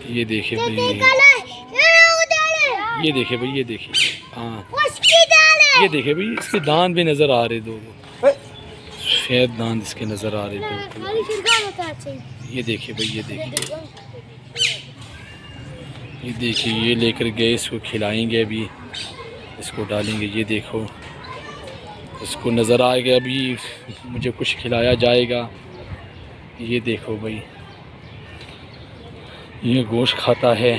ये देखिए भाई, ये देखिए भाई, ये देखिए, हाँ ये देखिए भाई, इसके दांत भी नज़र आ रहे, दो सफ़ेद दांत इसके नज़र आ रहे बिल्कुल। ये देखिए भाई, ये देखिए, ये देखिए, ये लेकर गए, इसको खिलाएंगे अभी, इसको डालेंगे। ये देखो, इसको नज़र आएगा अभी मुझे कुछ खिलाया जाएगा। ये देखो भाई, ये गोश्त खाता है।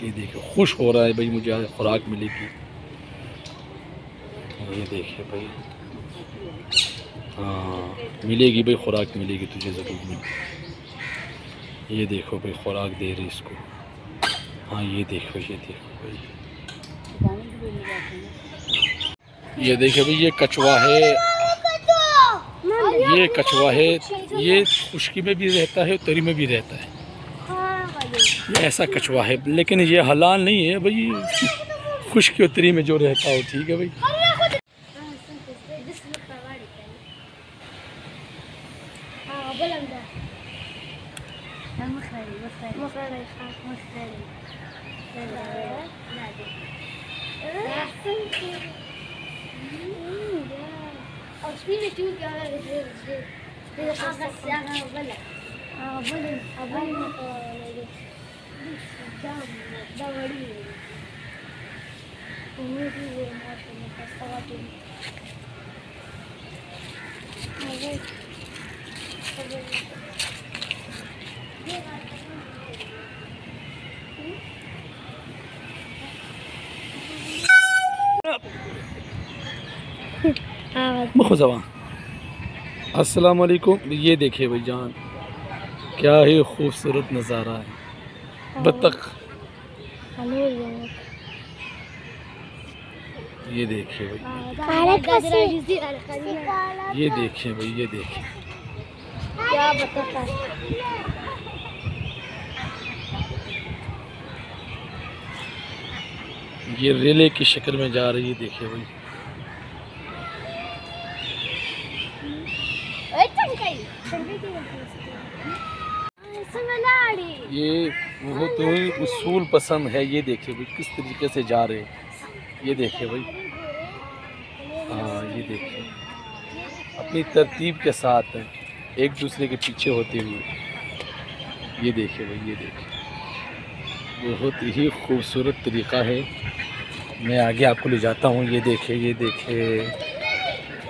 ये देखो, खुश हो रहा है भाई, मुझे आज खुराक मिलेगी। ये देखिए भाई, हाँ मिलेगी भाई, खुराक मिलेगी तुझे ज़रूर मिलेगी। ये देखो भाई, खुराक दे रही इसको। हाँ ये देखो, ये देखो भाई, ये देखिए भाई, ये कछुआ है, ये कछुआ है, ये खुश्की में भी रहता है, तरी में भी रहता है। ये ऐसा कछुआ है, लेकिन ये हलाल नहीं है भाई, खुश्की और तरी में जो रहता हो, ठीक है भाई। अस्सलाम वालेकुम। ये देखिए भाई जान, क्या ही खूबसूरत नज़ारा है। बत्तख, ये देखिए भाई, ये देखिए भाई, ये देखिए, क्या बत्तख है। ये रेले की शक्ल में जा रही है। देखिए भाई, ये बहुत ही उसूल पसंद है। ये देखिए भाई, किस तरीके से जा रहे हैं। ये देखिए भाई, हाँ ये देखिए, अपनी तरतीब के साथ एक दूसरे के पीछे होते हुए। ये देखिए भाई, ये देखिए, बहुत ही खूबसूरत तरीक़ा है। मैं आगे आपको ले जाता हूँ। ये देखिए, ये देखिए,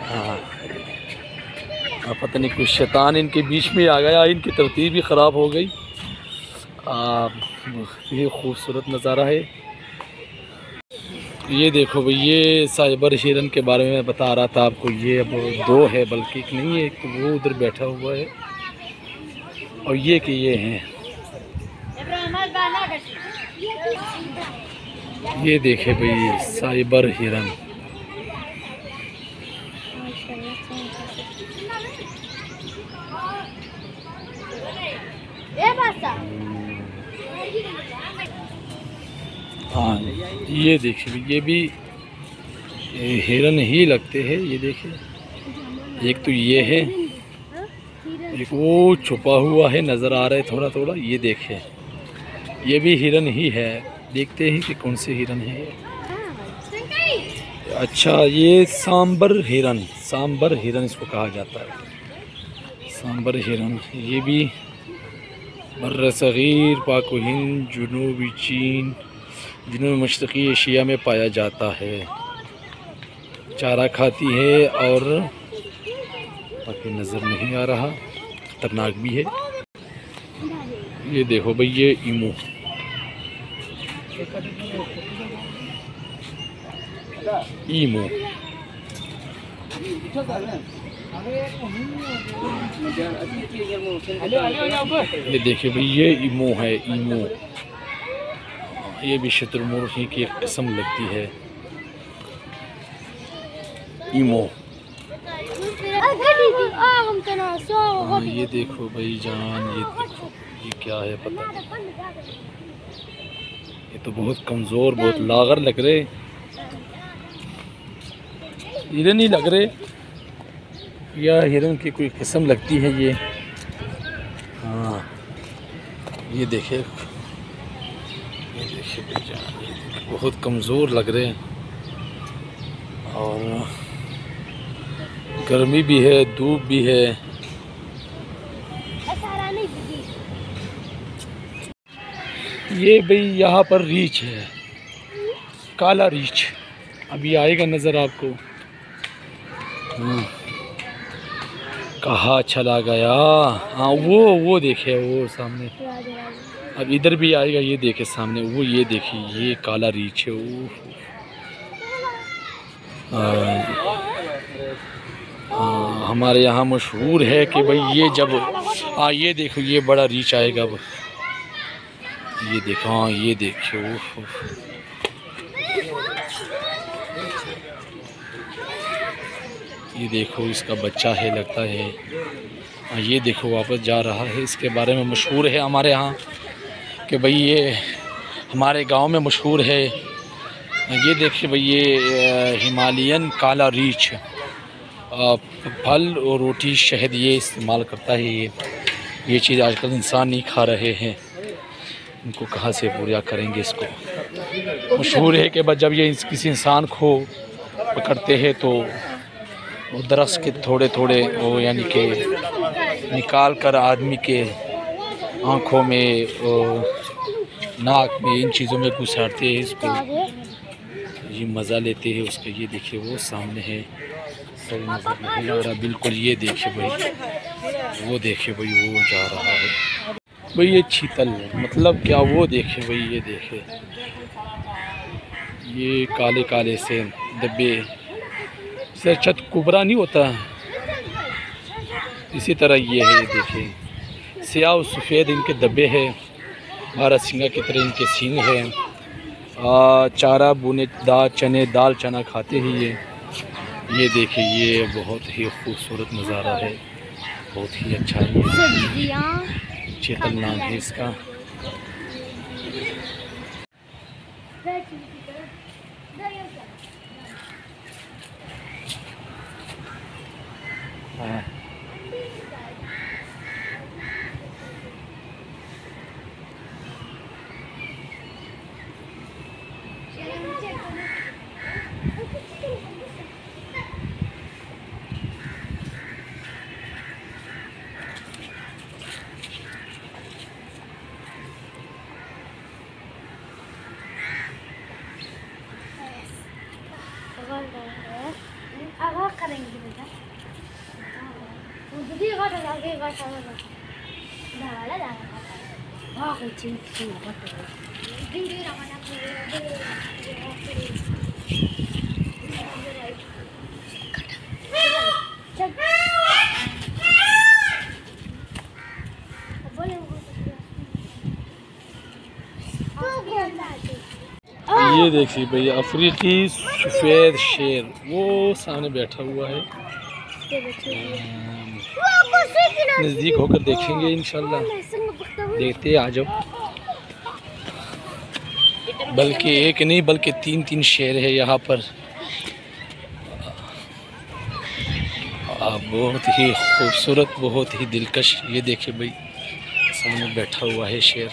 हाँ पता नहीं कुछ शैतान इनके बीच में आ गया, इनकी तरतीब भी ख़राब हो गई। ये खूबसूरत नज़ारा है। ये देखो भाई, ये साइबर हिरन के बारे में बता रहा था आपको। ये अब दो है, बल्कि एक नहीं है, एक तो वो उधर बैठा हुआ है और ये कि ये हैं। ये देखे भाई, साइबर हिरन। हाँ ये देखिए, ये भी हिरन ही लगते हैं। ये देखिए, एक तो ये है, एक वो छुपा हुआ है, नज़र आ रहा है थोड़ा थोड़ा। ये देखे, ये भी हिरन ही है। देखते हैं कि कौन से हिरन है। अच्छा, ये सांबर हिरन, सांबर हिरन इसको कहा जाता है, सांबर हिरन। ये भी बर्र सग़ीर, पाक व हिंद, जुनूबी चीन, जुनूब मशरक़ी एशिया में पाया जाता है। चारा खाती है और बाकी नज़र नहीं आ रहा, खतरनाक भी है। ये देखो भाई, ये ईमू, ईमू, ये देखिए भाई, ये ईमू है, ईमू। ये भी शुतुरमुर्गी की एक किस्म लगती है, ईमू। हाँ ये देखो भाई जान, ये देखो, ये क्या है पता नहीं। ये तो बहुत कमज़ोर, बहुत लागर लग रहे, हिरन ही लग रहे। यह हिरन की कोई किस्म लगती है ये। हाँ ये देखिए भैया, बहुत कमज़ोर लग रहे हैं और गर्मी भी है, धूप भी है। ये भाई यहाँ पर रीछ है, काला रीछ, अभी आएगा नज़र आपको। कहाँ चला गया? हाँ वो देखे, वो सामने, अब इधर भी आएगा। ये देखे सामने, वो ये देखिए, ये काला रीछ है। वो हमारे यहाँ मशहूर है कि भाई ये जब ये देखो, ये बड़ा रीछ आएगा अब। ये देखो, हाँ ये देखिए, ये देखो इसका बच्चा है लगता है। ये देखो वापस जा रहा है। इसके बारे में मशहूर है हमारे यहाँ कि भाई ये हमारे गांव में मशहूर है। ये देखिए भाई, ये हिमालयन काला रीछ, फल और रोटी शहद ये इस्तेमाल करता है। ये चीज़ आजकल इंसान नहीं खा रहे हैं, इनको कहाँ से पूरा करेंगे इसको। मशहूर है कि जब ये किसी इंसान को पकड़ते हैं तो वो दरख्त के थोड़े थोड़े वो यानी कि निकाल कर आदमी के आँखों में, नाक में, इन चीज़ों में घुसाते हैं इसको, ये मज़ा लेते हैं उसका। ये देखिए वो सामने है, सही नज़र नहीं आ रहा बिल्कुल। ये देखिए भाई, वो देखिए भाई, वो जा रहा है भाई। ये चीतल मतलब क्या? वो देखिए भाई, ये देखिए, ये काले काले से डब्बे से छत कुबरा नहीं होता, इसी तरह ये है। ये देखिए स्याह और सफ़ेद इनके डब्बे हैं, भारत सिंगा की तरह इनके सींग हैं। चारा बुने दाल चना खाते हैं ये देखिए, ये बहुत ही खूबसूरत नज़ारा है, बहुत ही अच्छा है। चीतल नाम है इसका। करेंगे बेटा, ये देखिए भैया, अफ्रीकी सफ़ेद शेर वो सामने बैठा हुआ है। नज़दीक होकर देखेंगे इंशाल्लाह, देखते आ जाओ। बल्कि एक नहीं बल्कि तीन शेर है यहाँ पर। बहुत ही खूबसूरत, बहुत ही दिलकश। ये देखिए भाई, सामने बैठा हुआ है शेर।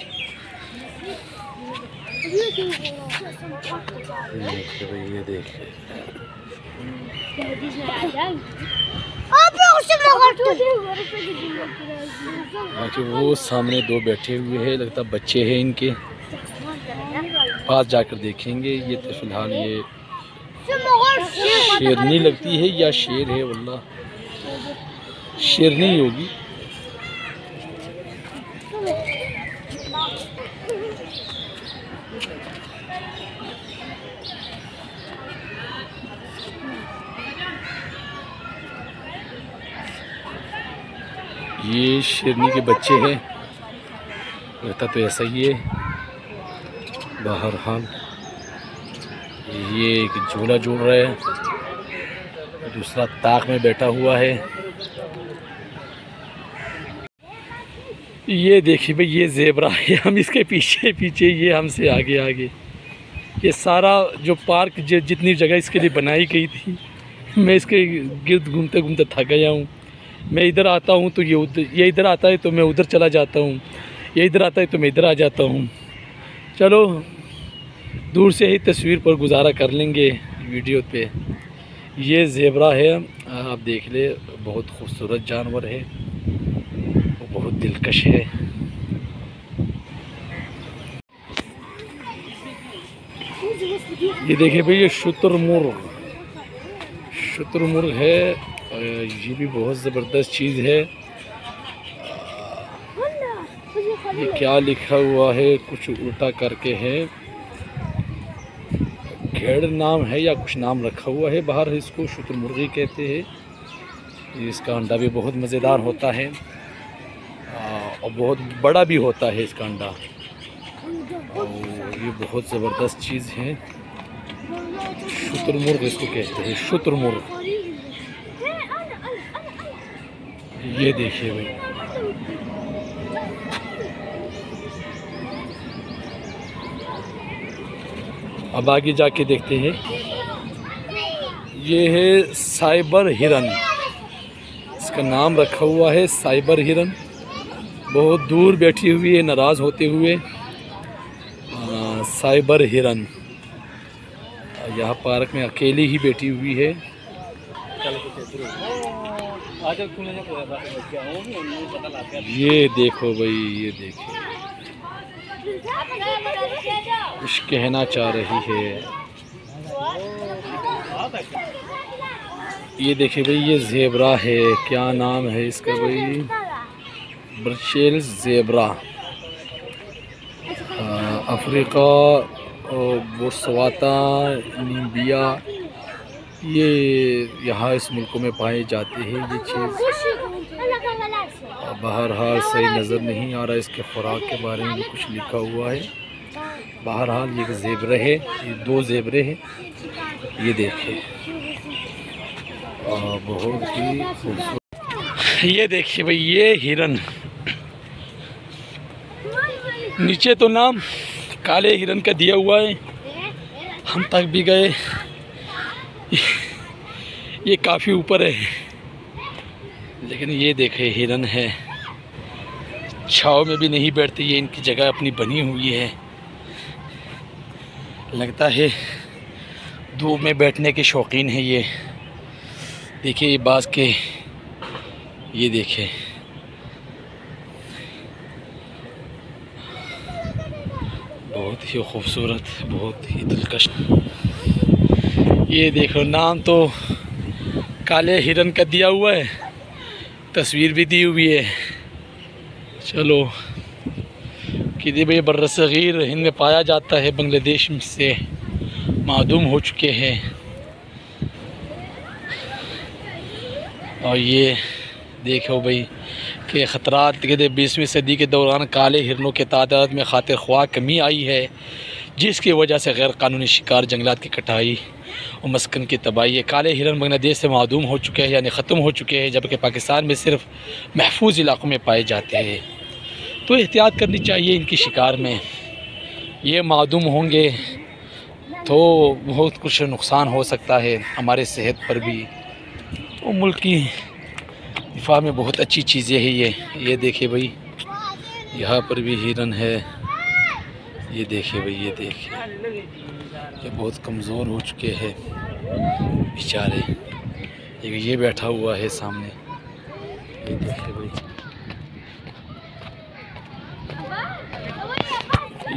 देखिए भाई, ये देखिए, बाकी वो सामने दो बैठे हुए हैं, लगता बच्चे हैं इनके। पास जाकर देखेंगे। ये तो फिलहाल ये शेरनी लगती है या शेर है, वल्लाह शेरनी होगी। ये शेरनी के बच्चे हैं, लगता तो ऐसा ही है। बहरहाल ये एक झूला झूल रहा है, दूसरा ताक में बैठा हुआ है। ये देखिए भाई, ये ज़ेबरा है, हम इसके पीछे पीछे, ये हमसे आगे आगे। ये सारा जो पार्क जितनी जगह इसके लिए बनाई गई थी, मैं इसके गिर्द घूमते घूमते थक गया हूँ। मैं इधर आता हूँ तो ये इधर आता है तो मैं उधर चला जाता हूँ, ये इधर आता है तो मैं इधर आ जाता हूँ। चलो दूर से ही तस्वीर पर गुजारा कर लेंगे वीडियो पे। ये ज़ेबरा है, आप देख ले, बहुत खूबसूरत जानवर है, वो बहुत दिलकश है। ये देखिए भाई, ये शुतुरमुर्ग है, ये भी बहुत ज़बरदस्त चीज़ है। ये क्या लिखा हुआ है, कुछ उल्टा करके है, घेड़ नाम है या कुछ नाम रखा हुआ है। बाहर इसको शुतुरमुर्गी कहते हैं। इसका अंडा भी बहुत मज़ेदार होता है और बहुत बड़ा भी होता है इसका अंडा, और ये बहुत ज़बरदस्त चीज़ है। शुतुरमुर्ग इसको कहते हैं, शुतुरमुर्ग। ये देखिए भाई, अब आगे जाके देखते हैं। ये है साइबर हिरन, इसका नाम रखा हुआ है साइबर हिरन। बहुत दूर बैठी हुई है नाराज़ होते हुए, साइबर हिरन। यहाँ पार्क में अकेली ही बैठी हुई है। ये देखो भाई, ये देखो, कुछ कहना चाह रही है। ये देखिए भाई, ये ज़ेबरा है, क्या नाम है इसका भाई, ब्रसेल्स ज़ेबरा। अफ्रीका और बोत्सवाना, नामीबिया, ये यहाँ इस मुल्कों में पाए जाते हैं। ये चीज़ बहरहाल सही नज़र नहीं आ रहा, इसके खुराक के बारे में भी कुछ लिखा हुआ है। बहरहाल ये ज़ेबरे है, ये 2 ज़ेबरे हैं। ये देखिए, बहुत ही खूबसूरत। ये देखिए भाई, ये हिरन, नीचे तो नाम काले हिरन का दिया हुआ है, हम तक भी गए, ये काफ़ी ऊपर है, लेकिन ये देखे हिरन है, छाँव में भी नहीं बैठते, ये इनकी जगह अपनी बनी हुई है। लगता है धूप में बैठने के शौकीन है ये। देखिए ये बाज़ के, ये देखे, बहुत ही खूबसूरत, बहुत ही दिलकश। ये देखो, नाम तो काले हिरन का दिया हुआ है, तस्वीर भी दी हुई है। चलो, कि भाई बर्रसगीर हिंद में पाया जाता है, बांग्लादेश से मादूम हो चुके हैं। और ये देखो भाई कि ख़तरात के 20वीं सदी के दौरान काले हिरनों के तादाद में खातिर ख्वाह कमी आई है, जिसकी वजह से गैर कानूनी शिकार, जंगलात की कटाई और मस्कन की तबाही है। काले हिरन बांग्लादेश से मादूम हो चुके हैं, यानी ख़त्म हो चुके हैं, जबकि पाकिस्तान में सिर्फ महफूज इलाक़ों में पाए जाते हैं। तो एहतियात करनी चाहिए इनकी शिकार में। ये मादूम होंगे तो बहुत कुछ नुकसान हो सकता है हमारे सेहत पर भी। तो मुल्क की दिफा में बहुत अच्छी चीज़ें हैं ये देखिए भाई, यहाँ पर भी हिरन है। ये देखिए भाई, ये देखिए, ये बहुत कमज़ोर हो चुके हैं बेचारे। ये बैठा हुआ है सामने, ये देखिए भाई,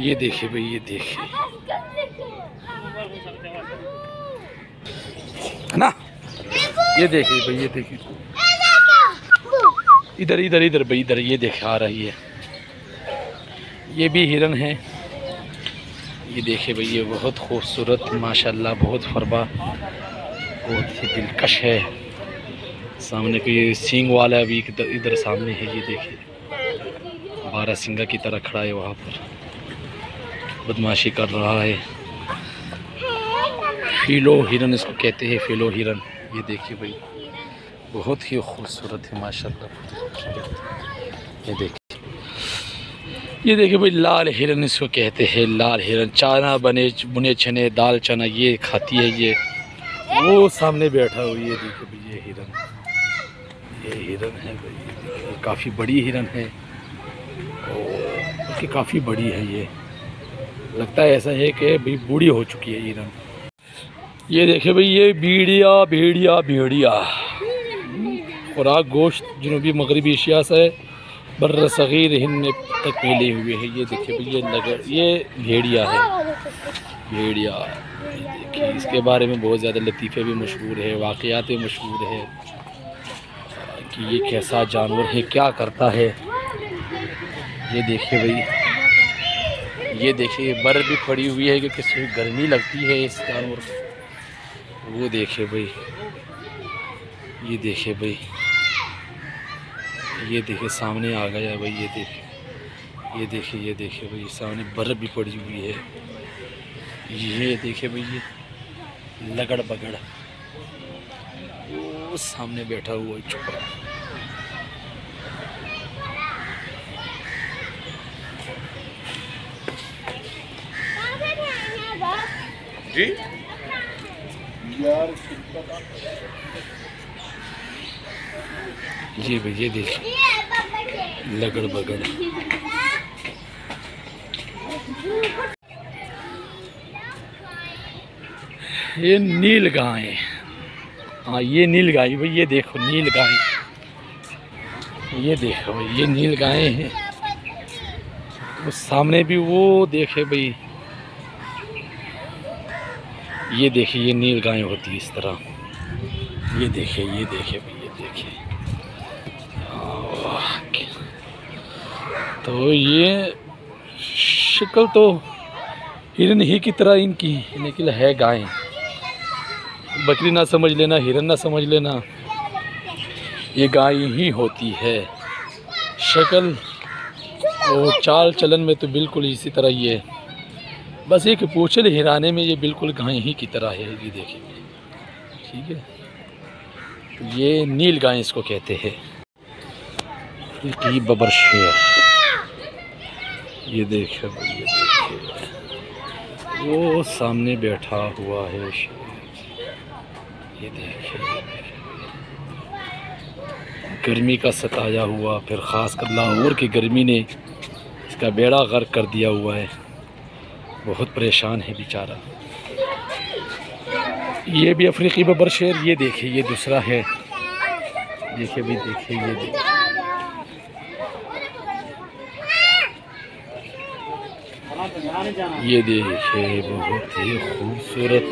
ये देखिए भाई, ये देखिए, है ना। ये देखिए भाई, ये देखिए, इधर इधर इधर भाई, इधर ये देखे आ रही है। ये भी हिरन है। ये देखिए भाई, ये बहुत खूबसूरत, माशाल्लाह, बहुत फरबा, बहुत ही दिलकश है। सामने को ये सींग वाला अभी इधर सामने है। ये देखिए, 12 सिंगा की तरह खड़ा है, वहाँ पर बदमाशी कर रहा है। फीलो हिरन इसको कहते हैं, फीलो हिरन। ये देखिए भाई, बहुत ही खूबसूरत है माशाल्लाह। ये देखिए भाई, लाल हिरन इसको कहते हैं, लाल हिरन। चाना बुने चने दाल चना ये खाती है। ये वो सामने बैठा हुआ, ये देखिए भाई ये हिरन है भाई, काफ़ी बड़ी हिरन है और काफ़ी बड़ी है। ये लगता है ऐसा है कि भाई बूढ़ी हो चुकी है हिरन। ये देखिए भाई ये भेड़िया खुराक गोश्त जनूबी मगरबी एशिया से बर्र सगीर हिंद में तक फैले हुए हैं। ये देखिए भाई ये भेड़िया है, भेड़िया। देखिए इसके बारे में बहुत ज़्यादा लतीफ़े भी मशहूर है, वाक़यात भी मशहूर है कि ये कैसा जानवर है, क्या करता है। ये देखिए भाई, ये देखिए बर्फ़ भी पड़ी हुई है कि किसी गर्मी लगती है इस जानवर को। वो देखिए भाई, ये देखिए भाई, ये देखिए सामने आ गया भाई। ये देखिए भाई सामने बर्फ़ भी पड़ी हुई है। ये देखिए भाई ये लगड़ बगड़ वो सामने बैठा हुआ है छुपा। जी यार ये भाई ये देखिए लगड़ बगड़। ये नील गाय, हाँ ये नील गाय भाई, ये देखो नील गाय, ये देखो भाई ये नील गाय है। वो सामने भी वो देखे भाई, ये देखिए ये नील गाय होती है इस तरह। ये देखिए भाई, ये देखिए। तो ये शक्ल तो हिरन ही की तरह इनकी, लेकिन है गाय। बकरी ना समझ लेना, हिरन ना समझ लेना, ये गाय ही होती है। शक्ल और चाल चलन में तो बिल्कुल इसी तरह ही है, बस एक पूंछल हिराने में ये बिल्कुल गाय ही की तरह है। ये देखिए ठीक है, तो ये नील गाय इसको कहते हैं। बबर शेर, ये देखिए भाई, ये देखिए वो सामने बैठा हुआ है शेर। ये देखिए गर्मी का सताया हुआ, फिर ख़ास कर लाहौर की गर्मी ने इसका बेड़ा गर्क कर दिया हुआ है, बहुत परेशान है बेचारा। ये भी अफ्रीकी बबर शेर। ये देखिए ये दूसरा है, देखिए भी देखिए ये देखिए। ये देखिए बहुत ही खूबसूरत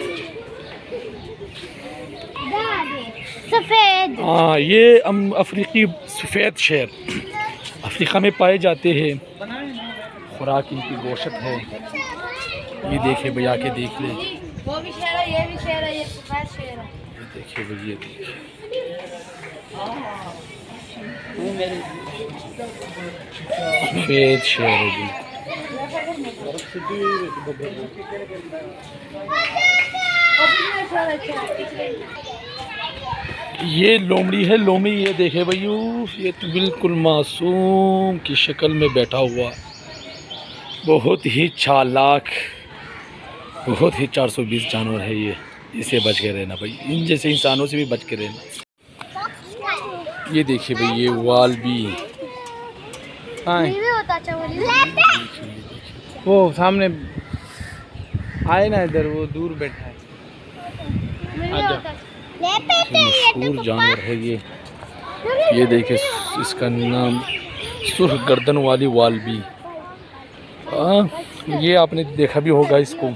सफेद, हाँ ये अफ्रीकी सफ़ेद शेर अफ्रीका में पाए जाते हैं, खुराक इनकी गोश्त है। ये देखिए भैया के देख ले, वो भी शेर है, ये भी शेर है, ये सफेद शेर है। ये देखिए भैया देखिए सफ़ेद शेर है जी। ये लोमड़ी है, लोमड़ी। ये देखे भैया, ये तो बिल्कुल मासूम की शक्ल में बैठा हुआ, बहुत ही चालाक, बहुत ही 420 जानवर है ये। इसे बच के रहना भाई, इन जैसे इंसानों से भी बच के रहना। ये देखिए भाई ये वाल भी, हाँ वो सामने आए ना इधर, वो दूर बैठा है। मशहूर जानवर है ये। ये देखिए इसका नाम सुर्ख गर्दन वाली वालबी। ये आपने देखा भी होगा इसको,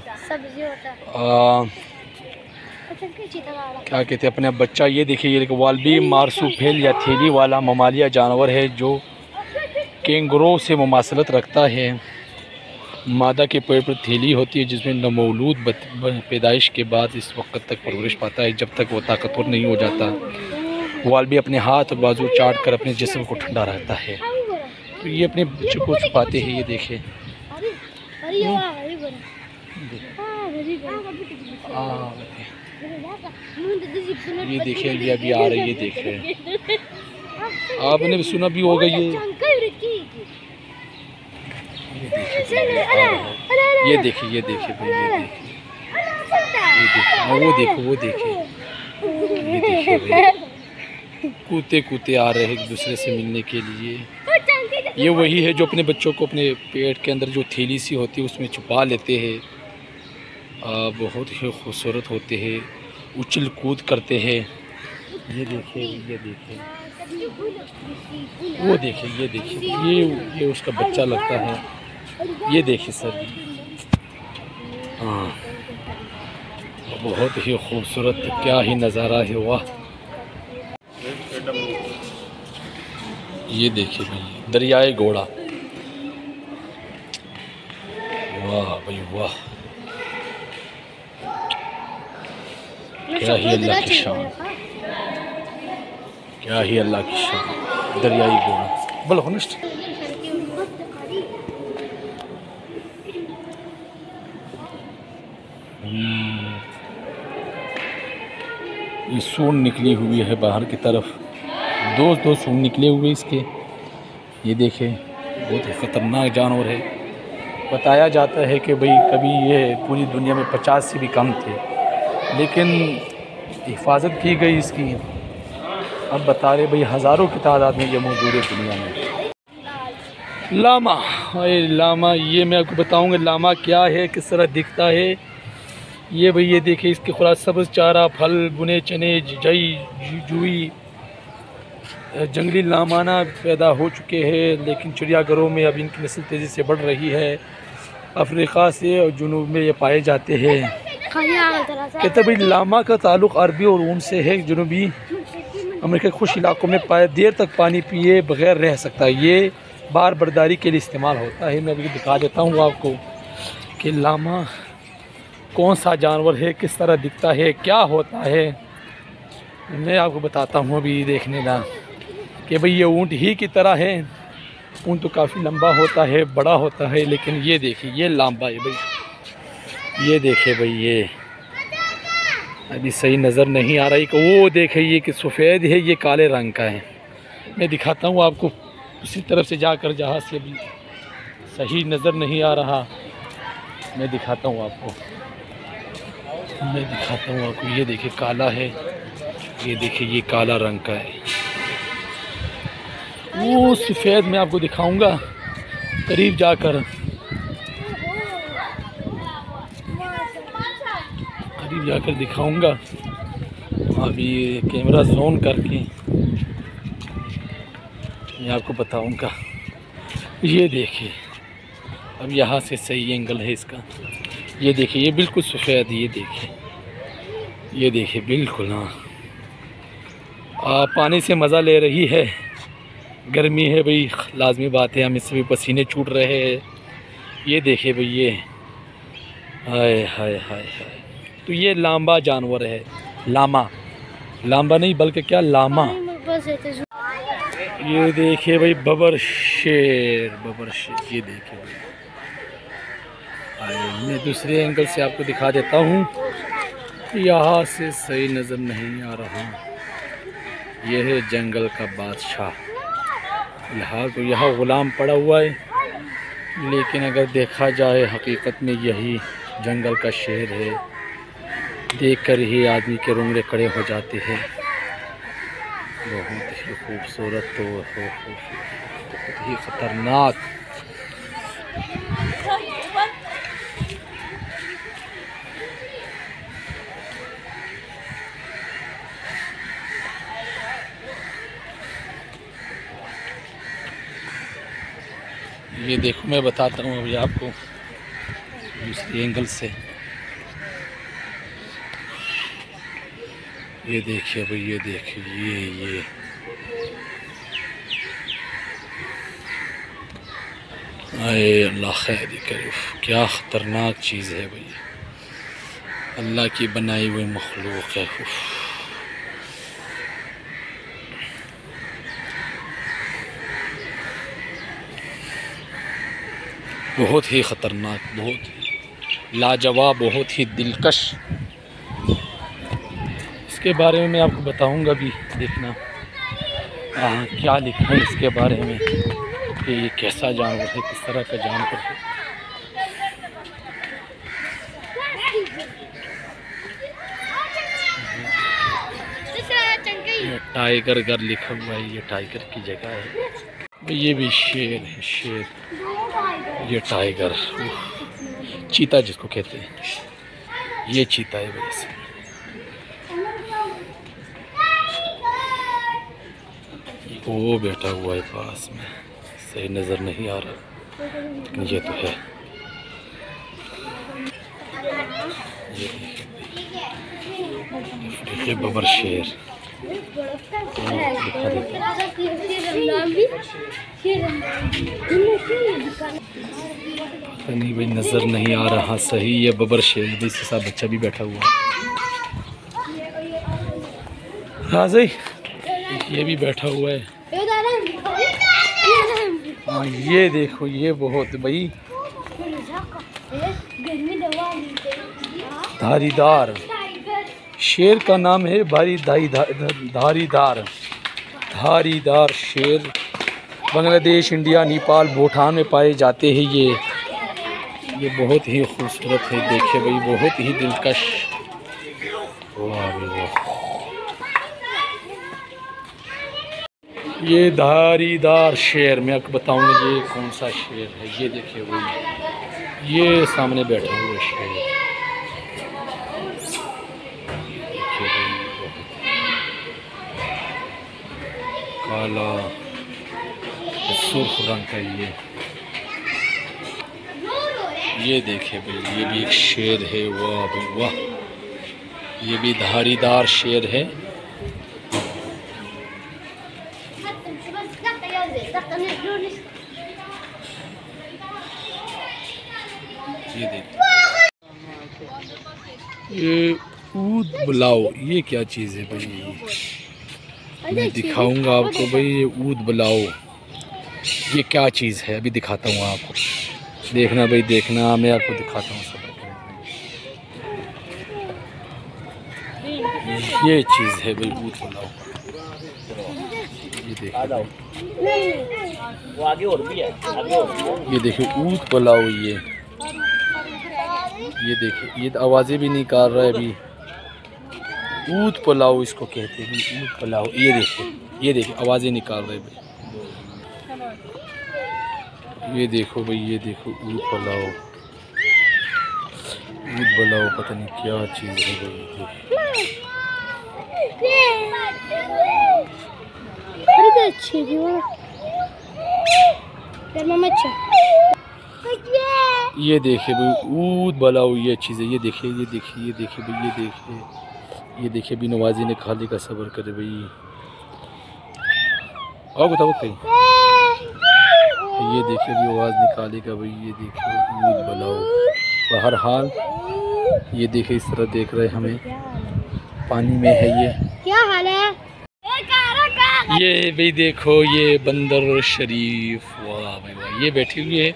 क्या कहते हैं अपने बच्चा। ये देखिए ये वालबी मार्सुपेल या थैली वाला ममालिया जानवर है जो कैंगरू से मुमासलत रखता है। मादा के पेट पर थैली होती है जिसमें नवमौलूद पैदाइश के बाद इस वक्त तक परवरिश पाता है, जब तक वो ताकतवर नहीं हो जाता। वालबी अपने हाथ और बाजू चाट कर अपने जिस्म को ठंडा रहता है, तो ये अपने बच्चों को छुपाते हैं। ये देखें ये देखिए, ये अभी आ रही है। ये देखें, आपने भी सुना भी होगा ये देखिए, ये देखिए भाई, ये देखिए, वो देखो, वो देखिए। ये देखिए भाई, कूदते कूदते आ रहे हैं एक दूसरे से मिलने के लिए। ये वही है जो अपने बच्चों को अपने पेट के अंदर जो थैली सी होती है उसमें छुपा लेते हैं। बहुत ही खूबसूरत होते हैं, उछल कूद करते हैं। ये देखिए, ये देखिए, वो देखिए, ये देखिए, ये उसका बच्चा लगता है। ये देखिए सर, हाँ, बहुत ही खूबसूरत, क्या ही नज़ारा है, वाह। ये देखिए भाई, दरियाए घोड़ा, वाह भाई वाह, क्या ही अल्लाह की शान, क्या ही अल्लाह की शान, दरियाई घोड़ा। बोलो होनेस्ट। ये सूंड निकली हुई है बाहर की तरफ, दो सूंड निकले हुए इसके। ये देखें, बहुत ही ख़तरनाक जानवर है। बताया जाता है कि भाई कभी ये पूरी दुनिया में 50 से भी कम थे, लेकिन हिफाजत की गई इसकी। अब बता रहे भाई हज़ारों की तादाद में ये मौजूद है दुनिया में। लामा, अरे लामा, ये मैं आपको बताऊंगा लामा क्या है, किस तरह दिखता है। ये भाई ये देखिए, इसके खुराक सब्ज़ चारा, फल, बुने चने, जई, जुई, जंगली लामाना पैदा हो चुके हैं, लेकिन चिड़ियाघरों में अब इनकी नस्ल तेज़ी से बढ़ रही है। अफ्रीका से और जुनूब में ये पाए जाते हैं। कहते भाई लामा का ताल्लुक़ अरबी और ऊन से है। जुनूबी अमेरिका के खुश इलाकों में देर तक पानी पिए बगैर रह सकता है। ये बार बर्दारी के लिए इस्तेमाल होता है। मैं अभी दिखा देता हूँ आपको कि लामा कौन सा जानवर है, किस तरह दिखता है, क्या होता है। मैं आपको बताता हूँ अभी देखने का कि भाई ये ऊँट ही की तरह है। ऊँट तो काफ़ी लंबा होता है, बड़ा होता है, लेकिन ये देखिए ये लंबा है भाई। ये देखिए भाई, ये अभी सही नज़र नहीं आ रहा है कि वो देखिए ये कि सफ़ेद है, ये काले रंग का है। मैं दिखाता हूँ आपको उसी तरफ से जाकर जहाँ से अभी सही नज़र नहीं आ रहा। मैं दिखाता हूँ आपको, ये देखिए काला है, ये देखिए ये काला रंग का है। वो सफ़ेद मैं आपको दिखाऊंगा करीब जाकर, दिखाऊंगा। अभी कैमरा जोन करके मैं आपको बताऊंगा। ये देखिए, अब यहाँ से सही एंगल है इसका। ये देखिए, ये बिल्कुल सफ़ेद, ये देखिए बिल्कुल। हाँ, पानी से मज़ा ले रही है। गर्मी है भाई, लाजमी बात है, हम इससे भी पसीने छूट रहे हैं। ये देखिए भाई, ये हाय हाय हाय हाय। तो ये लांबा जानवर है, लांबा नहीं बल्कि क्या लामा। ये देखिए भाई बबर शेर, ये देखिए भाई। मैं दूसरे एंगल से आपको दिखा देता हूँ, यहाँ से सही नज़र नहीं आ रहा। यह है जंगल का बादशाह। फिलहाल तो यहाँ ग़ुलाम पड़ा हुआ है, लेकिन अगर देखा जाए हकीकत में यही जंगल का शेर है। देखकर ही आदमी के रोंगटे खड़े हो जाते हैं। बहुत ही खूबसूरत, तो बहुत ही ख़तरनाक। ये देखो, मैं बताता हूँ अभी आपको दूसरी एंगल से। ये देखिए भाई, ये देखिए, ये आए अल्लाह खैर करे। क्या ख़तरनाक चीज़ है भाई, अल्लाह की बनाई हुई मखलूक है। बहुत ही ख़तरनाक, बहुत लाजवाब, बहुत ही दिलकश। इसके बारे में मैं आपको बताऊंगा भी, देखना क्या लिखा है इसके बारे में कि ये कैसा जानवर है, किस तरह का जानवर है। टाइगर घर लिखा हुआ है, ये टाइगर की जगह है। ये भी शेर है, शेर, ये टाइगर, चीता जिसको कहते हैं, ये चीता है वैसे। वो बैठा हुआ है पास में, सही नज़र नहीं आ रहा लेकिन ये तो है। ये देखिए बबर शेर, नहीं भाई नज़र नहीं आ रहा सही, ये बबर शेर है, इसके साथ बच्चा भी बैठा हुआ है। हाँ सही, ये भी बैठा हुआ है। हाँ ये देखो, ये बहुत भाई धारीदार, शेर का नाम है भारी धारीदार, धारीदार शेर। बांग्लादेश, इंडिया, नेपाल, भूटान में पाए जाते हैं ये बहुत ही खूबसूरत है। देखिए भाई बहुत ही दिलकश, वाह भाई वाह। ये धारीदार शेर, मैं आपको बताऊंगा ये कौन सा शेर है। ये देखिए भाई, ये सामने बैठा हुआ शेर, देखिए भाई काला सुर्ख रंग का ये देखिए भाई, ये भी एक शेर है। वाह भाई वाह, ये भी धारीदार शेर है। ये देखिए, ये ऊद बुलाओ, ये क्या चीज़ है भाई, मैं दिखाऊंगा आपको भाई। ये ऊद बुलाओ, ये क्या चीज़ है अभी दिखाता हूँ आपको, देखना भाई देखना, मैं आपको दिखाता हूँ सब। ये चीज़ है भाई ऊद बुलाओ, ये देखिए, वो आगे और भी है, ये देखिए ऊद बुलाओ। ये देखिए, ये आवाज़ें भी निकाल रहा है अभी। ऊद पुलाव इसको कहते हैं, ऊद पुलाव। ये देखिए आवाज़ें निकाल रहे भाई। ये देखो भाई, ये देखो ऊद पुलाव, ऊद पुलाव, पता नहीं क्या चीज़ है भाई। ये देखिए भाई ऊद बुलाओ, ये चीज़ है। ये देखिए, ये देखिए, ये देखिए भाई, ये देखिए, ये देखिए भी नवाजी ने खाली का सब्र करे भाई। और बताओ कहीं, ये देखिए भी आवाज़ निकालेगा भाई। ये देखिए ऊद बुलाओ। बहरहाल ये देखिए इस तरह देख रहे हमें, पानी में है ये। क्या हाल है? ये भाई देखो, ये बंदर शरीफ, वाह भाई वाह, ये बैठी हुई है।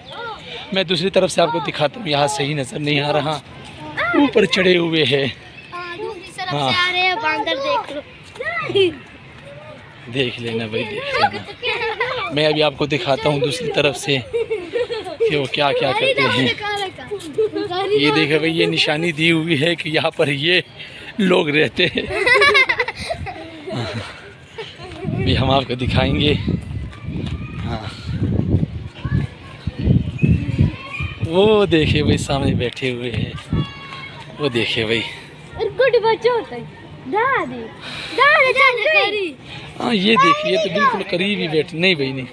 मैं दूसरी तरफ से आपको दिखाता हूँ, यहाँ सही नज़र नहीं आ रहा, ऊपर चढ़े हुए है। हाँ देख लो, देख लेना भाई, देख लेना। मैं अभी आपको दिखाता हूँ दूसरी तरफ से कि वो क्या क्या करते हैं। ये देखो भाई, ये निशानी दी हुई है कि यहाँ पर ये लोग रहते हैं। भी हम आपको दिखाएंगे। हाँ वो देखिए भाई सामने बैठे हुए हैं, वो देखिए भाई। हाँ ये देखिए, ये तो बिल्कुल करीब ही बैठ, नहीं भाई नहीं,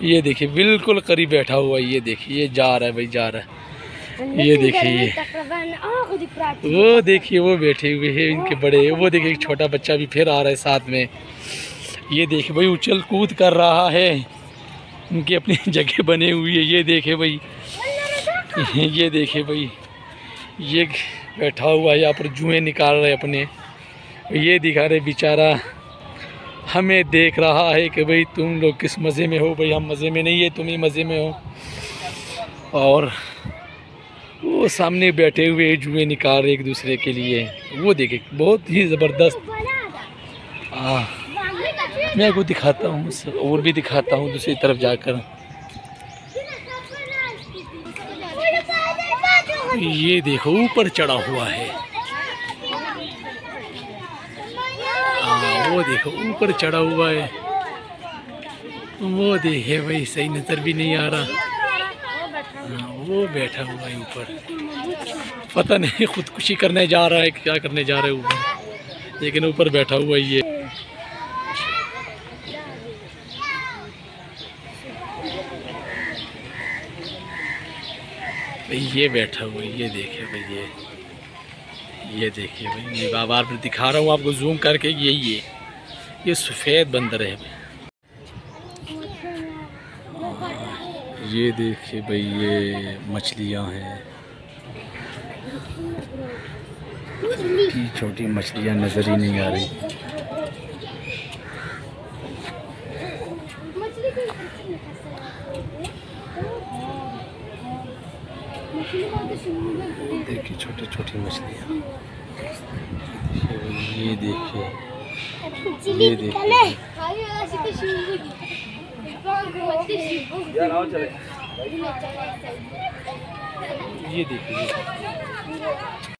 ये देखिए बिल्कुल करीब बैठा हुआ है। ये देखिए, ये जा रहा है भाई, जा रहा है। ये देखिए, वो देखिए वो बैठे हुए हैं इनके बड़े। वो देखिए एक छोटा बच्चा भी फिर आ रहा है साथ में। ये देखिए भाई उछल कूद कर रहा है, उनकी अपनी जगह बने हुई है। ये देखे भाई, ये देखे भाई, ये बैठा हुआ है यहाँ पर, जुएं निकाल रहे अपने। ये दिखा रहे बेचारा, हमें देख रहा है कि भाई तुम लोग किस मज़े में हो। भाई हम मज़े में नहीं है, तुम ही मज़े में हो। और वो सामने बैठे हुए जुएं निकाल रहे एक दूसरे के लिए। वो देखे बहुत ही ज़बरदस्त। मैं आपको दिखाता हूँ और भी दिखाता हूँ दूसरी तरफ जाकर। ये देखो ऊपर चढ़ा हुआ है। वो देखो ऊपर चढ़ा हुआ है, वो देखे भाई, सही नजर भी नहीं आ रहा। हाँ, वो बैठा हुआ है ऊपर, पता नहीं खुदकुशी करने जा रहा है, क्या करने जा रहा है ऊपर, लेकिन ऊपर बैठा हुआ ही है। भाई ये बैठा हुआ है, ये देखिए भाई, ये देखिए भाई, मैं बार बार दिखा रहा हूँ आपको जूम करके, यही है, ये सफ़ेद बंदर है भाई। ये देखिए भाई, ये मछलियाँ हैं, छोटी छोटी मछलियाँ नज़र ही नहीं आ रही। देखिए छोटी छोटी मछलियाँ, ये देखिए, ये देखिए, ये देखिए,